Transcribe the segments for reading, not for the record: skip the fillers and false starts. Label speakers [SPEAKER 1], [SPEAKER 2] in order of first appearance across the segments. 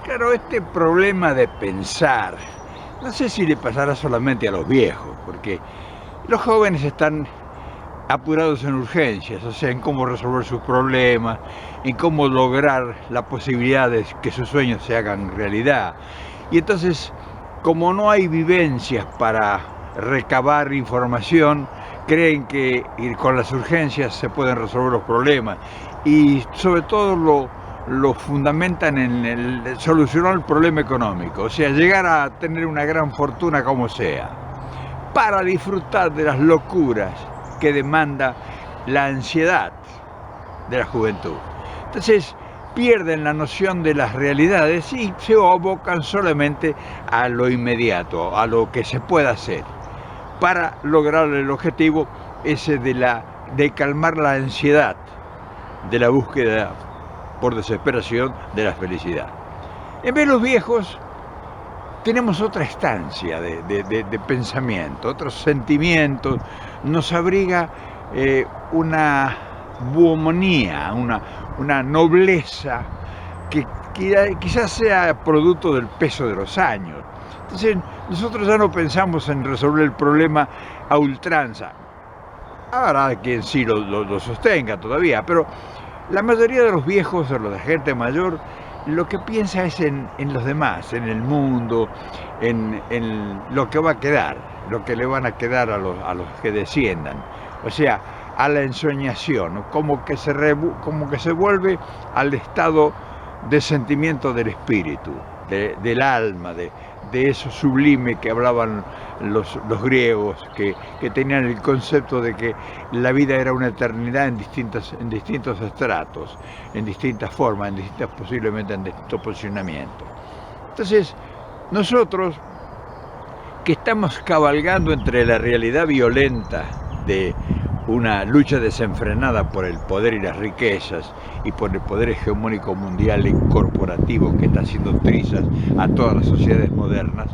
[SPEAKER 1] Claro, este problema de pensar, no sé si le pasará solamente a los viejos, porque los jóvenes están apurados en urgencias, o sea, en cómo resolver sus problemas, en cómo lograr la posibilidad de que sus sueños se hagan realidad. Y entonces, como no hay vivencias para recabar información, creen que con las urgencias se pueden resolver los problemas y sobre todo lo fundamentan en el solucionar el problema económico, o sea, llegar a tener una gran fortuna como sea, para disfrutar de las locuras que demanda la ansiedad de la juventud. Entonces pierden la noción de las realidades y se abocan solamente a lo inmediato, a lo que se pueda hacer, para lograr el objetivo ese de calmar la ansiedad de la búsqueda por desesperación de la felicidad. En vez de los viejos tenemos otra estancia de pensamiento, otros sentimientos, nos abriga una buomonía, una nobleza que quizás sea producto del peso de los años. Entonces nosotros ya no pensamos en resolver el problema a ultranza. Habrá quien sí lo sostenga todavía, pero la mayoría de los viejos o de gente mayor lo que piensa es en los demás, en el mundo, en lo que va a quedar, lo que le van a quedar a los que desciendan. O sea, a la ensoñación, como que se vuelve al estado de sentimiento del espíritu, del alma, de eso sublime que hablaban los griegos, que tenían el concepto de que la vida era una eternidad en distintos estratos, en distintas formas, posiblemente en distintos posicionamientos. Entonces, nosotros que estamos cabalgando entre la realidad violenta de una lucha desenfrenada por el poder y las riquezas y por el poder hegemónico mundial y corporativo que está haciendo trizas a todas las sociedades modernas,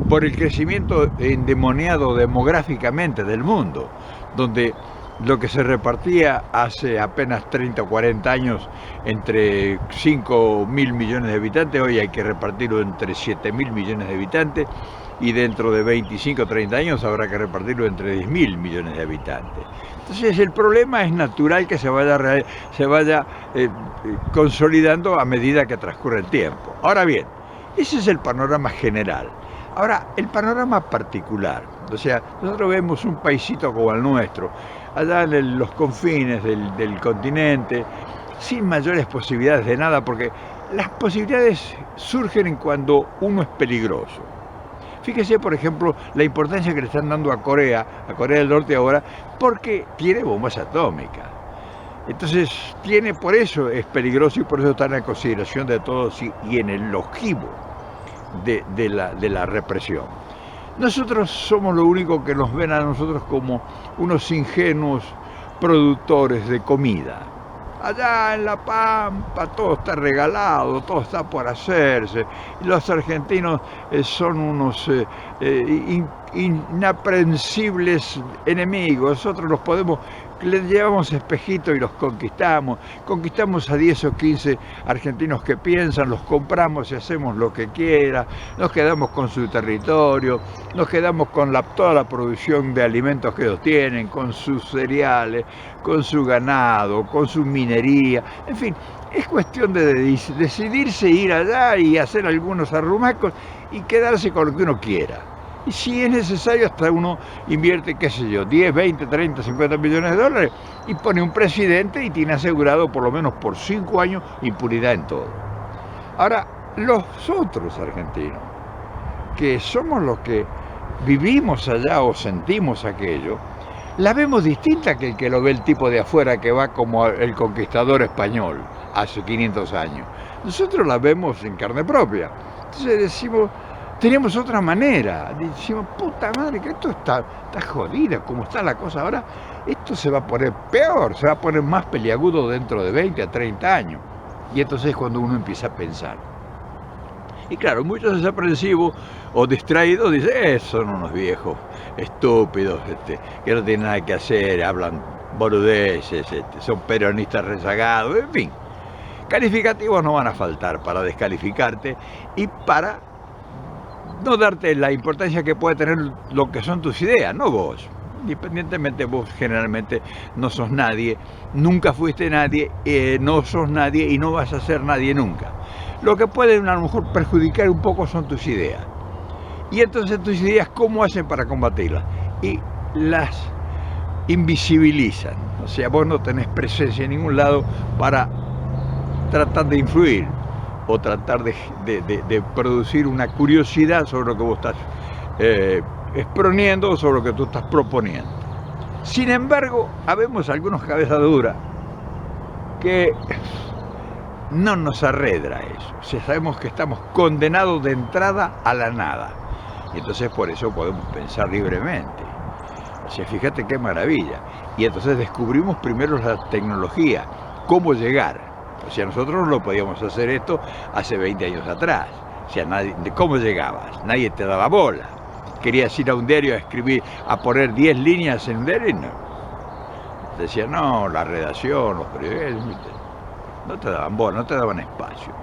[SPEAKER 1] por el crecimiento endemoniado demográficamente del mundo, donde lo que se repartía hace apenas 30 o 40 años entre 5.000 millones de habitantes, hoy hay que repartirlo entre 7.000 millones de habitantes, y dentro de 25 o 30 años habrá que repartirlo entre 10.000 millones de habitantes. Entonces el problema es natural que se vaya consolidando a medida que transcurre el tiempo. Ahora bien, ese es el panorama general. Ahora, el panorama particular, o sea, nosotros vemos un paisito como el nuestro, allá en los confines del continente, sin mayores posibilidades de nada, porque las posibilidades surgen cuando uno es peligroso. Fíjese, por ejemplo, la importancia que le están dando a Corea del Norte ahora, porque tiene bombas atómicas. Entonces, por eso es peligroso y por eso está en la consideración de todos y en el ojivo de la represión. Nosotros somos lo único que nos ven a nosotros como unos ingenuos productores de comida. Allá en La Pampa todo está regalado, todo está por hacerse. Los argentinos son unos inaprensibles enemigos. Nosotros les llevamos espejitos y los conquistamos. Conquistamos a 10 o 15 argentinos que piensan, los compramos y hacemos lo que quiera. Nos quedamos con su territorio, nos quedamos con toda la producción de alimentos que ellos tienen, con sus cereales, con su ganado, con su minería. En fin, es cuestión de decidirse ir allá y hacer algunos arrumacos y quedarse con lo que uno quiera. Y si es necesario, hasta uno invierte, qué sé yo, 10, 20, 30, 50 millones de dólares y pone un presidente y tiene asegurado por lo menos por 5 años impunidad en todo. Ahora, los otros argentinos, que somos los que vivimos allá o sentimos aquello, la vemos distinta que el que lo ve el tipo de afuera que va como el conquistador español hace 500 años. Nosotros la vemos en carne propia. Entonces decimos, tenemos otra manera. Decimos, puta madre, que esto está jodida, como está la cosa ahora, esto se va a poner peor, se va a poner más peliagudo dentro de 20 a 30 años. Y entonces es cuando uno empieza a pensar. Y claro, muchos desaprensivos o distraídos dicen, son unos viejos estúpidos, que no tienen nada que hacer, hablan boludeces, son peronistas rezagados, en fin. Calificativos no van a faltar para descalificarte y para no darte la importancia que puede tener lo que son tus ideas, no vos. Independientemente, vos generalmente no sos nadie, nunca fuiste nadie, no sos nadie y no vas a ser nadie nunca. Lo que puede a lo mejor perjudicar un poco son tus ideas. Y entonces tus ideas, ¿cómo hacen para combatirlas? Y las invisibilizan. O sea, vos no tenés presencia en ningún lado para tratar de influir o tratar de producir una curiosidad sobre lo que vos estás exponiendo o sobre lo que tú estás proponiendo. Sin embargo, habemos algunos cabezas duras que no nos arredra eso. O sea, sabemos que estamos condenados de entrada a la nada. Y entonces por eso podemos pensar libremente. O sea, fíjate qué maravilla. Y entonces descubrimos primero la tecnología, cómo llegar. O sea, nosotros no lo podíamos hacer esto hace 20 años atrás. O sea, ¿cómo llegabas? Nadie te daba bola. Querías ir a un diario a escribir, a poner 10 líneas en un diario y no. Decían, no, la redacción, los periodistas, no te daban bola, no te daban espacio.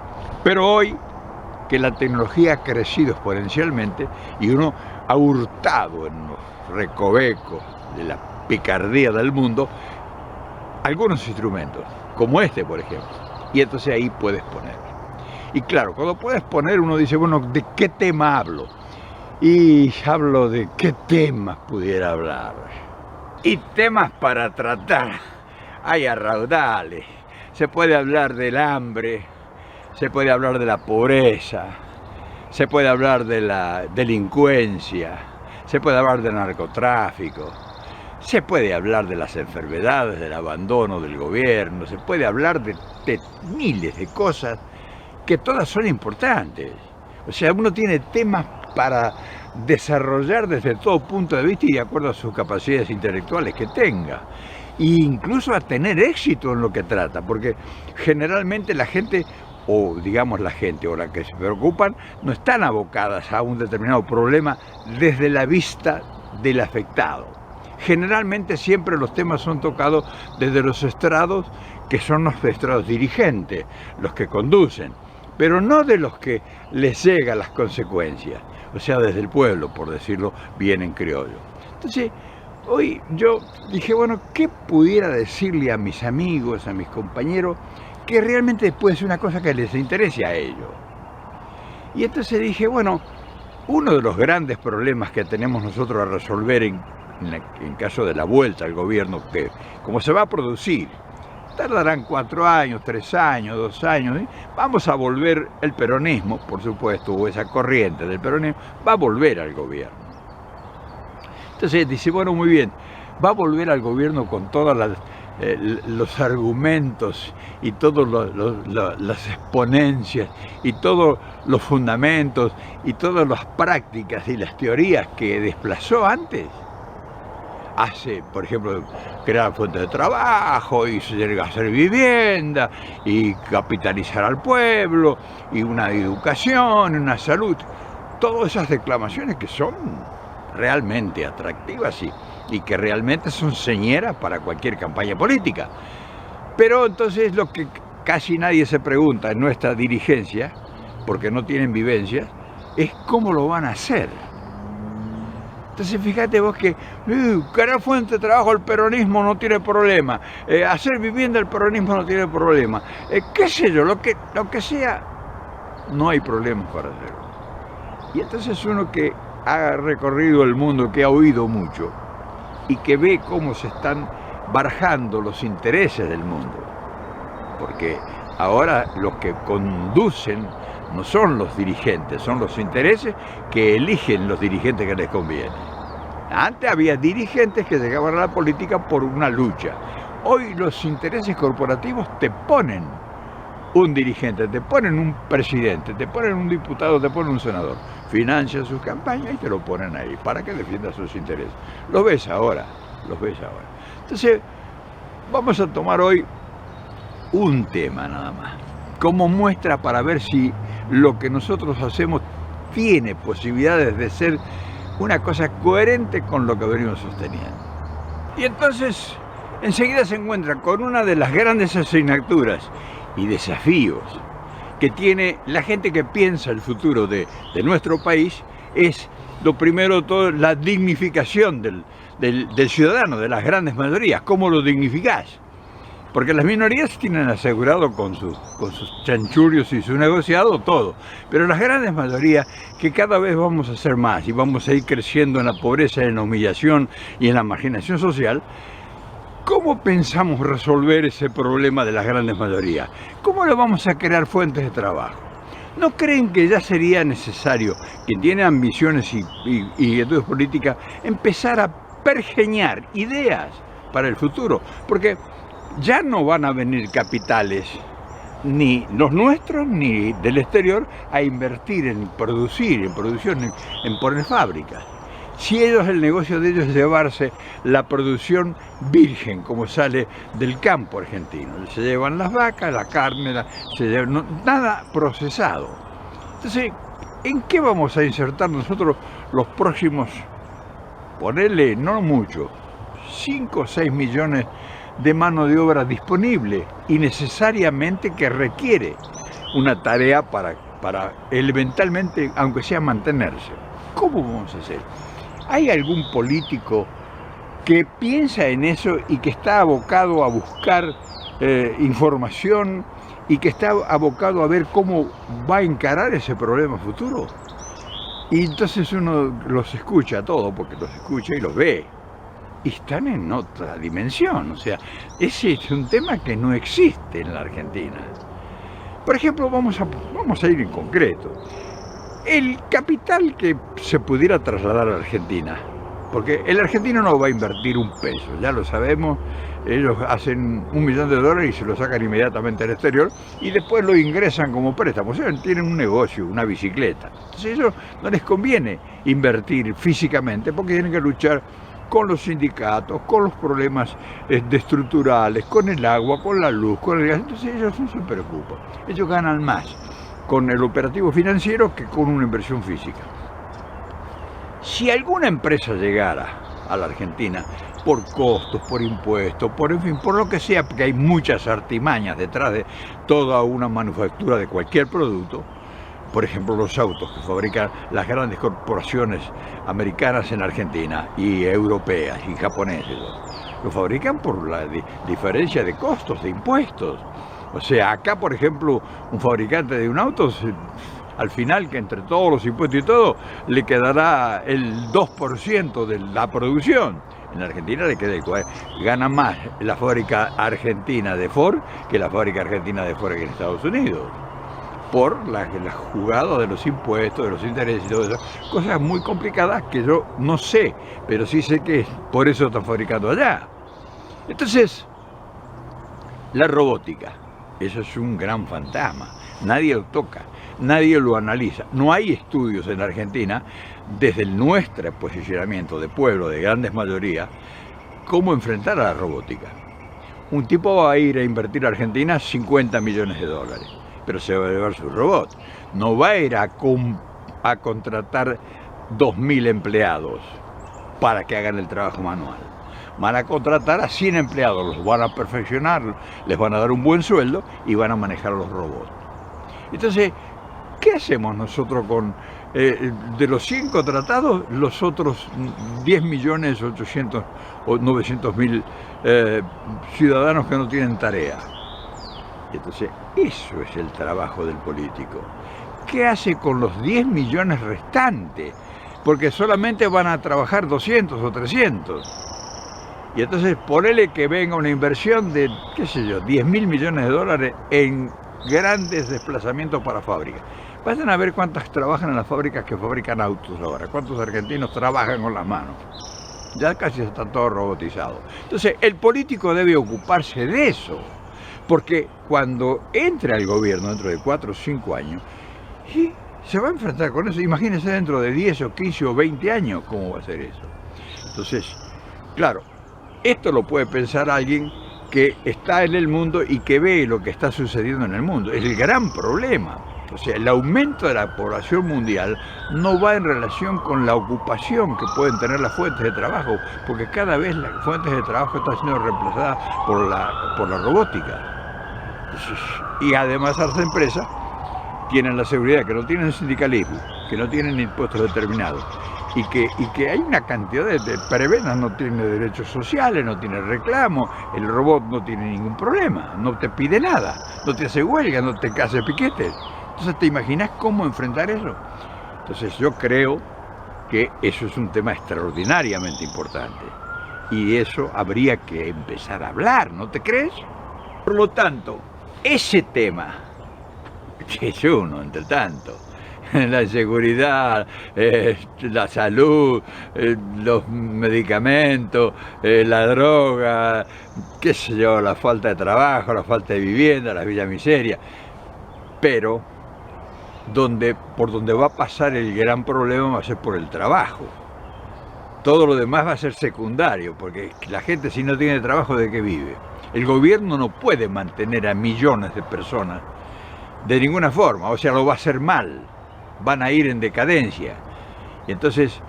[SPEAKER 1] Pero hoy, que la tecnología ha crecido exponencialmente y uno ha hurtado en los recovecos de la picardía del mundo algunos instrumentos, como este, por ejemplo. Y entonces ahí puedes poner. Y claro, cuando puedes poner, uno dice, bueno, ¿de qué tema hablo? Y hablo de qué temas pudiera hablar. Y temas para tratar hay a raudales. Se puede hablar del hambre, se puede hablar de la pobreza, se puede hablar de la delincuencia, se puede hablar del narcotráfico, se puede hablar de las enfermedades, del abandono del gobierno, se puede hablar de miles de cosas que todas son importantes. O sea, uno tiene temas para desarrollar desde todo punto de vista y de acuerdo a sus capacidades intelectuales que tenga. E incluso a tener éxito en lo que trata, porque generalmente la gente, o digamos la gente o la que se preocupan, no están abocadas a un determinado problema desde la vista del afectado. Generalmente siempre los temas son tocados desde los estrados que son los estrados dirigentes, los que conducen, pero no de los que les llegan las consecuencias, o sea, desde el pueblo, por decirlo bien en criollo. Entonces, hoy yo dije, bueno, ¿qué pudiera decirle a mis amigos, a mis compañeros, que realmente puede ser una cosa que les interese a ellos? Y entonces dije, bueno, uno de los grandes problemas que tenemos nosotros a resolver en caso de la vuelta al gobierno, que como se va a producir, tardarán 4 años, 3 años, 2 años, ¿sí? Vamos a volver el peronismo, por supuesto, o esa corriente del peronismo, va a volver al gobierno. Entonces dice, bueno, muy bien, va a volver al gobierno con todos los argumentos y todas las exponencias y todos los fundamentos y todas las prácticas y las teorías que desplazó antes. Hace, por ejemplo, crear fuentes de trabajo y hacer vivienda y capitalizar al pueblo y una educación, una salud. Todas esas declamaciones que son realmente atractivas y que realmente son señeras para cualquier campaña política. Pero entonces lo que casi nadie se pregunta en nuestra dirigencia, porque no tienen vivencias, es cómo lo van a hacer. Entonces fíjate vos que crear fuente de trabajo el peronismo no tiene problema, hacer vivienda el peronismo no tiene problema, qué sé yo, lo que sea, no hay problemas para hacerlo. Y entonces uno que ha recorrido el mundo, que ha oído mucho y que ve cómo se están barajando los intereses del mundo, porque ahora los que conducen no son los dirigentes, son los intereses que eligen los dirigentes que les conviene. Antes había dirigentes que llegaban a la política por una lucha. Hoy los intereses corporativos te ponen un dirigente, te ponen un presidente, te ponen un diputado, te ponen un senador. Financian sus campañas y te lo ponen ahí para que defienda sus intereses. Los ves ahora. Entonces, vamos a tomar hoy un tema nada más, como muestra para ver si lo que nosotros hacemos tiene posibilidades de ser una cosa coherente con lo que venimos sosteniendo. Y entonces enseguida se encuentra con una de las grandes asignaturas y desafíos que tiene la gente que piensa el futuro de nuestro país es, lo primero de todo, la dignificación del ciudadano, de las grandes mayorías. ¿Cómo lo dignificás? Porque las minorías tienen asegurado con sus chanchullos y su negociado todo. Pero las grandes mayorías, que cada vez vamos a ser más y vamos a ir creciendo en la pobreza, en la humillación y en la marginación social, ¿cómo pensamos resolver ese problema de las grandes mayorías? ¿Cómo le vamos a crear fuentes de trabajo? ¿No creen que ya sería necesario, quien tiene ambiciones y estudios políticas, empezar a pergeñar ideas para el futuro? Porque ya no van a venir capitales, ni los nuestros ni del exterior, a invertir en producir, en producción, en poner fábricas. Si ellos, el negocio de ellos es llevarse la producción virgen, como sale del campo argentino. Se llevan las vacas, la carne, nada procesado. Entonces, ¿en qué vamos a insertar nosotros los próximos, ponerle no mucho, 5 o 6 millones de mano de obra disponible y necesariamente que requiere una tarea para elementalmente, aunque sea mantenerse? ¿Cómo vamos a hacer? ¿Hay algún político que piensa en eso y que está abocado a buscar información y que está abocado a ver cómo va a encarar ese problema futuro? Y entonces uno los escucha a todos, porque los escucha y los ve, y están en otra dimensión. O sea, ese es un tema que no existe en la Argentina. Por ejemplo, vamos a ir en concreto. El capital que se pudiera trasladar a la Argentina, porque el argentino no va a invertir un peso, ya lo sabemos. Ellos hacen $1 millón y se lo sacan inmediatamente al exterior y después lo ingresan como préstamo. O sea, tienen un negocio, una bicicleta. Entonces a ellos no les conviene invertir físicamente porque tienen que luchar con los sindicatos, con los problemas estructurales, con el agua, con la luz, con el gas. Entonces ellos no se preocupan. Ellos ganan más con el operativo financiero que con una inversión física. Si alguna empresa llegara a la Argentina por costos, por impuestos, en fin, por lo que sea, porque hay muchas artimañas detrás de toda una manufactura de cualquier producto, por ejemplo los autos que fabrican las grandes corporaciones americanas en Argentina y europeas y japoneses, lo fabrican por la diferencia de costos, de impuestos. O sea, acá, por ejemplo, un fabricante de un auto, al final, que entre todos los impuestos y todo, le quedará el 2% de la producción. En Argentina le queda gana más la fábrica argentina de Ford que la fábrica argentina de Ford en Estados Unidos. Por la jugada de los impuestos, de los intereses y todo eso. Cosas muy complicadas que yo no sé, pero sí sé que por eso están fabricando allá. Entonces, la robótica. Eso es un gran fantasma, nadie lo toca, nadie lo analiza. No hay estudios en Argentina, desde nuestro posicionamiento de pueblo, de grandes mayorías, cómo enfrentar a la robótica. Un tipo va a ir a invertir a Argentina $50 millones, pero se va a llevar su robot. No va a ir a contratar 2.000 empleados para que hagan el trabajo manual. Van a contratar a 100 empleados, los van a perfeccionar, les van a dar un buen sueldo y van a manejar los robots. Entonces, ¿qué hacemos nosotros con, de los 100 contratados, los otros 10.800.000 o 900.000 ciudadanos que no tienen tarea? Entonces, eso es el trabajo del político. ¿Qué hace con los 10 millones restantes? Porque solamente van a trabajar 200 o 300. Y entonces ponele que venga una inversión de, qué sé yo, $10.000 millones en grandes desplazamientos para fábricas. Vayan a ver cuántas trabajan en las fábricas que fabrican autos ahora, cuántos argentinos trabajan con las manos. Ya casi está todo robotizado. Entonces el político debe ocuparse de eso, porque cuando entre al gobierno dentro de 4 o 5 años, se va a enfrentar con eso. Imagínense dentro de 10 o 15 o 20 años cómo va a ser eso. Entonces, claro, esto lo puede pensar alguien que está en el mundo y que ve lo que está sucediendo en el mundo. Es el gran problema. O sea, el aumento de la población mundial no va en relación con la ocupación que pueden tener las fuentes de trabajo, porque cada vez las fuentes de trabajo están siendo reemplazadas por la robótica. Y además las empresas tienen la seguridad que no tienen sindicalismo, que no tienen impuestos determinados y que hay una cantidad de prebendas, no tiene derechos sociales, no tiene reclamo, el robot no tiene ningún problema, no te pide nada, no te hace huelga, no te hace piquetes. Entonces, ¿te imaginas cómo enfrentar eso? Entonces yo creo que eso es un tema extraordinariamente importante y eso habría que empezar a hablar, ¿no te crees? Por lo tanto, ese tema, que es uno entre tanto, la seguridad, la salud, los medicamentos, la droga, qué sé yo, la falta de trabajo, la falta de vivienda, la vida miseria, pero por donde va a pasar el gran problema va a ser por el trabajo. Todo lo demás va a ser secundario, porque la gente si no tiene trabajo, ¿de qué vive? El gobierno no puede mantener a millones de personas de ninguna forma, o sea, lo va a hacer mal, van a ir en decadencia. Y entonces,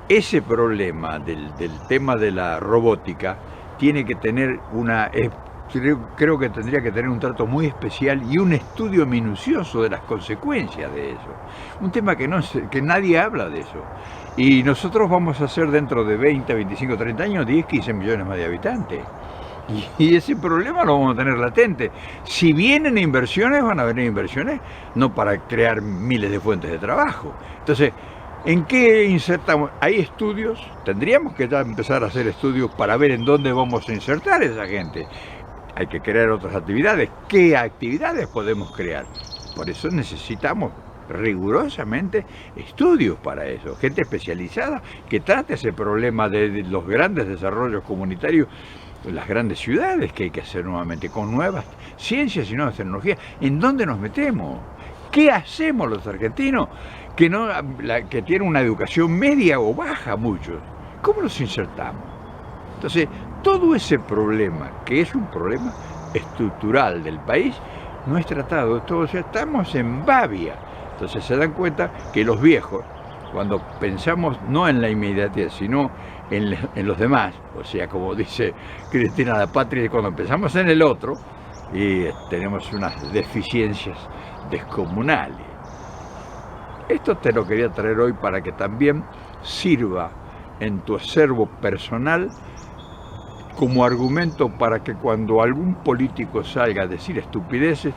[SPEAKER 1] ese problema del tema de la robótica tiene que tener creo que tendría que tener un trato muy especial y un estudio minucioso de las consecuencias de eso. Un tema que nadie habla de eso. Y nosotros vamos a ser dentro de 20, 25, 30 años 10, 15 millones más de habitantes. Y ese problema lo vamos a tener latente. Si vienen inversiones, van a venir inversiones no para crear miles de fuentes de trabajo. Entonces, ¿en qué insertamos? ¿Hay estudios? Tendríamos que ya empezar a hacer estudios para ver en dónde vamos a insertar a esa gente. Hay que crear otras actividades. ¿Qué actividades podemos crear? Por eso necesitamos rigurosamente estudios para eso, gente especializada que trate ese problema de los grandes desarrollos comunitarios, las grandes ciudades que hay que hacer nuevamente, con nuevas ciencias y nuevas tecnologías. ¿En dónde nos metemos? ¿Qué hacemos los argentinos que tienen una educación media o baja muchos? ¿Cómo los insertamos? Entonces, todo ese problema, que es un problema estructural del país, no es tratado. Todos estamos en babia. Entonces se dan cuenta que los viejos, cuando pensamos no en la inmediatez, sino en los demás, o sea, como dice Cristina La Patria, cuando pensamos en el otro, y tenemos unas deficiencias descomunales. Esto te lo quería traer hoy para que también sirva en tu acervo personal como argumento para que cuando algún político salga a decir estupideces,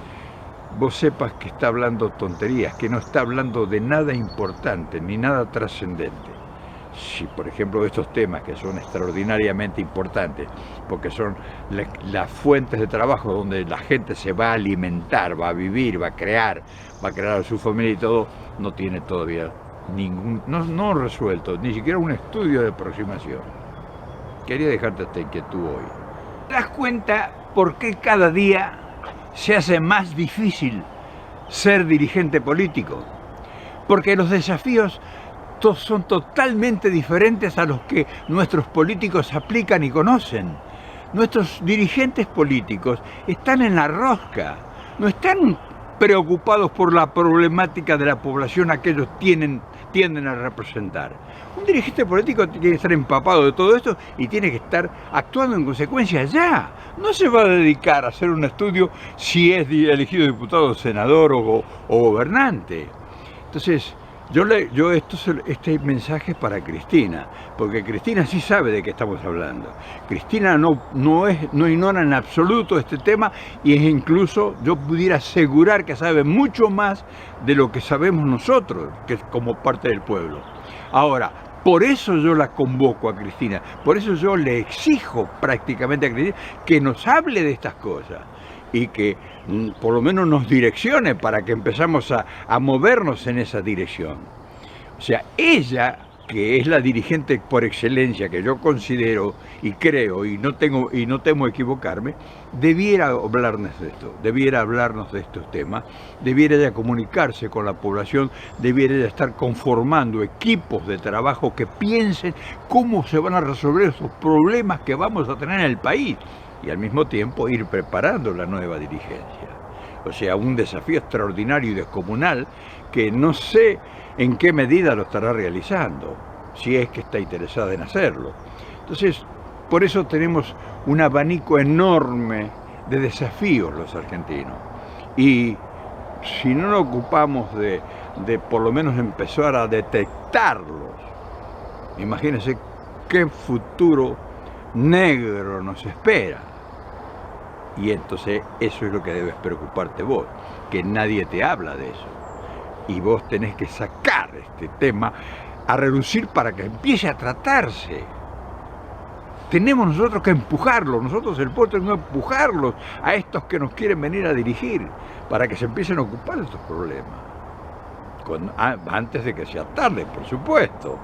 [SPEAKER 1] vos sepas que está hablando tonterías, que no está hablando de nada importante ni nada trascendente. Si, por ejemplo, estos temas que son extraordinariamente importantes, porque son las fuentes de trabajo donde la gente se va a alimentar, va a vivir, va a crear a su familia y todo, no tiene todavía no resuelto, ni siquiera un estudio de aproximación. Quería dejarte esta inquietud hoy. ¿Te das cuenta por qué cada día se hace más difícil ser dirigente político? Porque los desafíos son totalmente diferentes a los que nuestros políticos aplican y conocen. Nuestros dirigentes políticos están en la rosca, no están preocupados por la problemática de la población a que ellos tienden a representar. Un dirigente político tiene que estar empapado de todo esto y tiene que estar actuando en consecuencia ya. No se va a dedicar a hacer un estudio si es elegido diputado, senador o gobernante. Entonces, este mensaje es para Cristina, porque Cristina sí sabe de qué estamos hablando. Cristina no ignora en absoluto este tema y es incluso, yo pudiera asegurar que sabe mucho más de lo que sabemos nosotros, que es como parte del pueblo. Ahora, por eso yo la convoco a Cristina, por eso yo le exijo prácticamente a Cristina que nos hable de estas cosas y que por lo menos nos direccione para que empezamos a movernos en esa dirección. O sea, ella, que es la dirigente por excelencia que yo considero y creo, y no temo equivocarme, debiera hablarnos de estos temas, debiera ya comunicarse con la población, debiera ya estar conformando equipos de trabajo que piensen cómo se van a resolver esos problemas que vamos a tener en el país y al mismo tiempo ir preparando la nueva dirigencia. O sea, un desafío extraordinario y descomunal que no sé en qué medida lo estará realizando, si es que está interesada en hacerlo. Entonces, por eso tenemos un abanico enorme de desafíos los argentinos. Y si no nos ocupamos de por lo menos empezar a detectarlos, imagínense qué futuro negro nos espera. Y entonces eso es lo que debes preocuparte vos, que nadie te habla de eso. Y vos tenés que sacar este tema a relucir para que empiece a tratarse. Tenemos nosotros que empujarlos, nosotros el pueblo tenemos que empujarlos a estos que nos quieren venir a dirigir, para que se empiecen a ocupar de estos problemas. Antes de que sea tarde, por supuesto.